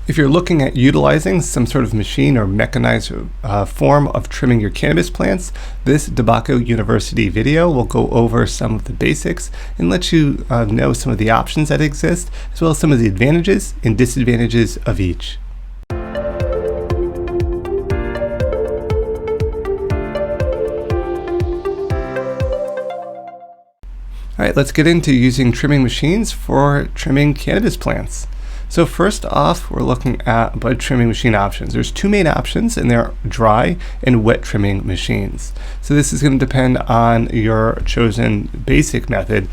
If you're looking at utilizing some sort of machine or mechanized form of trimming your cannabis plants, this DeBacco University video will go over some of the basics and let you know some of the options that exist, as well as some of the advantages and disadvantages of each. All right, let's get into using trimming machines for trimming cannabis plants. So first off, we're looking at bud trimming machine options. There's two main options, and they're dry and wet trimming machines. So this is going to depend on your chosen basic method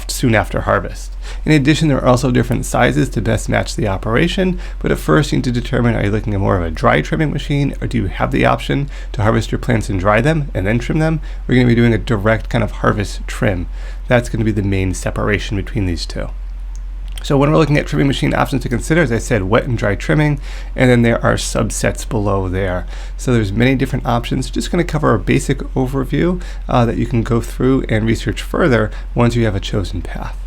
soon after harvest. In addition, there are also different sizes to best match the operation, but at first you need to determine, are you looking at more of a dry trimming machine, or do you have the option to harvest your plants and dry them and then trim them? We're going to be doing a direct kind of harvest trim. That's going to be the main separation between these two. So when we're looking at trimming machine options to consider, as I said, wet and dry trimming, and then there are subsets below there. So there's many different options. Just going to cover a basic overview that you can go through and research further once you have a chosen path.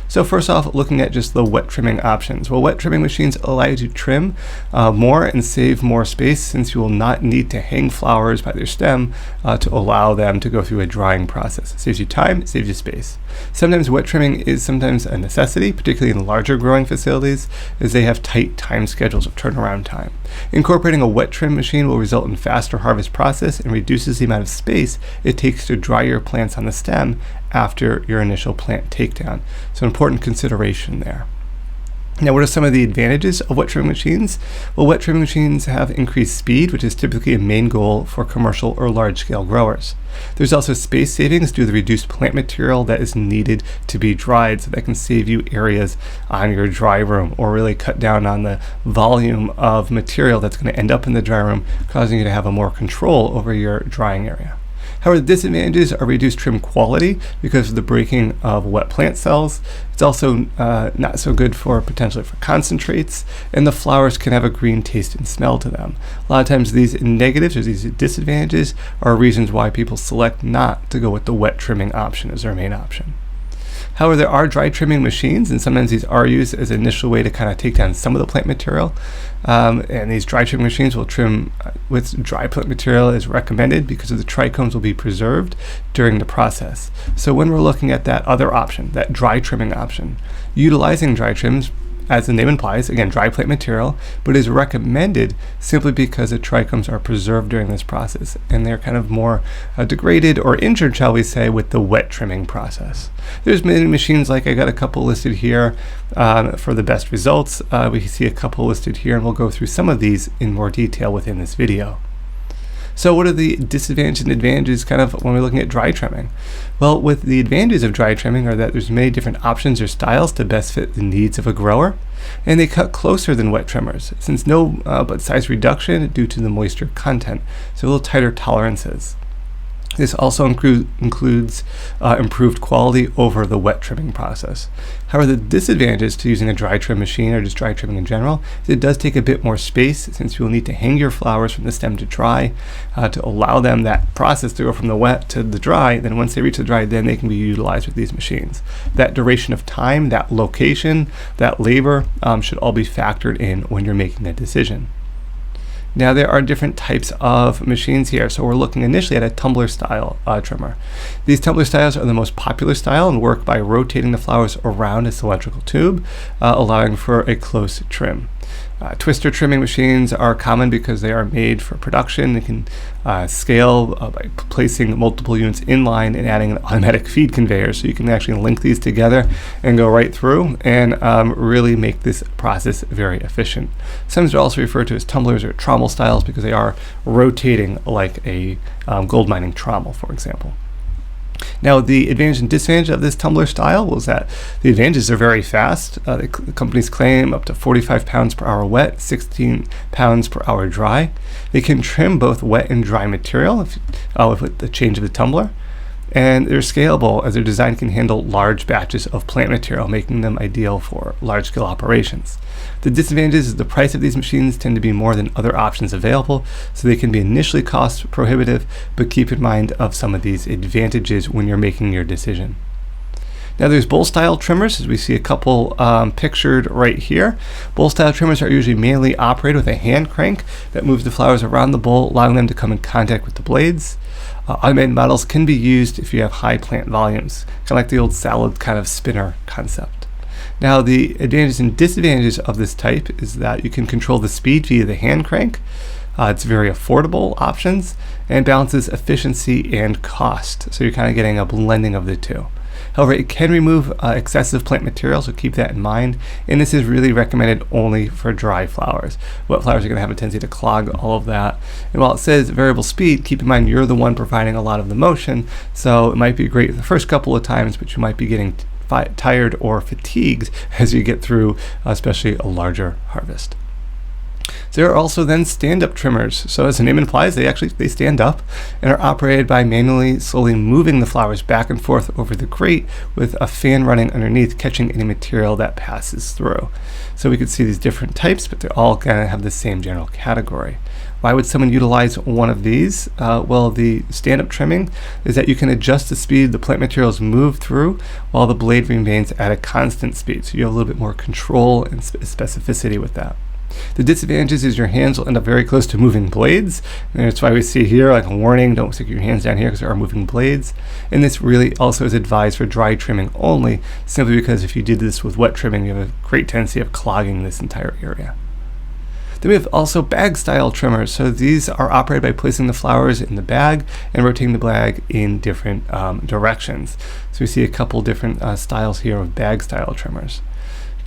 So first off, looking at just the wet trimming options. Well, wet trimming machines allow you to trim more and save more space, since you will not need to hang flowers by their stem to allow them to go through a drying process. It saves you time, it saves you space. Sometimes wet trimming is sometimes a necessity, particularly in larger growing facilities, as they have tight time schedules of turnaround time. Incorporating a wet trim machine will result in faster harvest process and reduces the amount of space it takes to dry your plants on the stem after your initial plant takedown. So important consideration there. Now, what are some of the advantages of wet trimming machines? Well, wet trimming machines have increased speed, which is typically a main goal for commercial or large-scale growers. There's also space savings due to the reduced plant material that is needed to be dried, so that can save you areas on your dry room, or really cut down on the volume of material that's going to end up in the dry room, causing you to have a more control over your drying area. However, the disadvantages are reduced trim quality because of the breaking of wet plant cells. It's also not so good potentially for concentrates, and the flowers can have a green taste and smell to them. A lot of times these negatives or these disadvantages are reasons why people select not to go with the wet trimming option as their main option. However, there are dry trimming machines, and sometimes these are used as an initial way to kind of take down some of the plant material. And these dry trimming machines will trim with dry plant material as recommended, because of the trichomes will be preserved during the process. So when we're looking at that other option, that dry trimming option, utilizing dry trims, as the name implies, again, dry plant material, but is recommended simply because the trichomes are preserved during this process, and they're kind of more degraded or injured, shall we say, with the wet trimming process. There's many machines, like I got a couple listed here for the best results. We see a couple listed here, and we'll go through some of these in more detail within this video. So what are the disadvantages and advantages kind of when we're looking at dry trimming? Well, with the advantages of dry trimming are that there's many different options or styles to best fit the needs of a grower, and they cut closer than wet trimmers, since no bud size reduction due to the moisture content, so a little tighter tolerances. This also includes improved quality over the wet trimming process. However, the disadvantage to using a dry trim machine, or just dry trimming in general, is it does take a bit more space, since you will need to hang your flowers from the stem to dry to allow them that process to go from the wet to the dry. Then once they reach the dry, then they can be utilized with these machines. That duration of time, that location, that labor should all be factored in when you're making that decision. Now, there are different types of machines here. So we're looking initially at a Tumbler Style trimmer. These Tumbler Styles are the most popular style and work by rotating the flowers around a cylindrical tube, allowing for a close trim. Twister trimming machines are common because they are made for production. They can scale by placing multiple units in line and adding an automatic feed conveyor, so you can actually link these together and go right through and really make this process very efficient. Some are also referred to as tumblers or trommel styles because they are rotating like a gold mining trommel, for example. Now, the advantage and disadvantage of this Tumbler style was that the advantages are very fast. The companies claim up to 45 pounds per hour wet, 16 pounds per hour dry. They can trim both wet and dry material with the change of the tumbler. And they're scalable, as their design can handle large batches of plant material, making them ideal for large-scale operations. The disadvantage is the price of these machines tend to be more than other options available, so they can be initially cost prohibitive, but keep in mind of some of these advantages when you're making your decision. Now there's bowl style trimmers, as we see a couple pictured right here. Bowl style trimmers are usually manually operated with a hand crank that moves the flowers around the bowl, allowing them to come in contact with the blades. Automated models can be used if you have high plant volumes, kind of like the old salad kind of spinner concept. Now the advantages and disadvantages of this type is that you can control the speed via the hand crank. It's very affordable options and balances efficiency and cost. So you're kind of getting a blending of the two. However, it can remove excessive plant material, so keep that in mind. And this is really recommended only for dry flowers. Wet flowers are going to have a tendency to clog all of that. And while it says variable speed, keep in mind you're the one providing a lot of the motion. So it might be great the first couple of times, but you might be getting tired or fatigued as you get through, especially a larger harvest. There are also then stand-up trimmers. So as the name implies, they stand up and are operated by manually slowly moving the flowers back and forth over the grate with a fan running underneath, catching any material that passes through. So we could see these different types, but they're all going to have the same general category. Why would someone utilize one of these? Well, the stand-up trimming is that you can adjust the speed the plant materials move through while the blade remains at a constant speed. So you have a little bit more control and specificity with that. The disadvantages is your hands will end up very close to moving blades, and that's why we see here like a warning, don't stick your hands down here because there are moving blades. And this really also is advised for dry trimming only, simply because if you did this with wet trimming, you have a great tendency of clogging this entire area. Then we have also bag style trimmers. So these are operated by placing the flowers in the bag and rotating the bag in different directions. So we see a couple different styles here of bag style trimmers.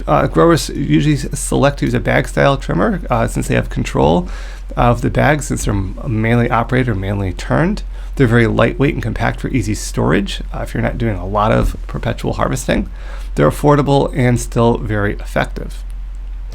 Growers usually select to use a bag style trimmer since they have control of the bag, since they're manually operated or manually turned. They're very lightweight and compact for easy storage if you're not doing a lot of perpetual harvesting. They're affordable and still very effective.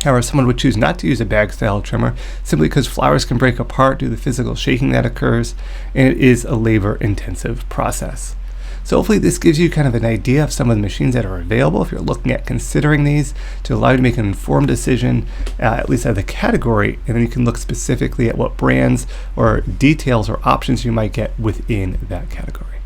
However, someone would choose not to use a bag style trimmer simply because flowers can break apart due to the physical shaking that occurs, and it is a labor intensive process. So hopefully this gives you kind of an idea of some of the machines that are available if you're looking at considering these, to allow you to make an informed decision, at least at the category, and then you can look specifically at what brands or details or options you might get within that category.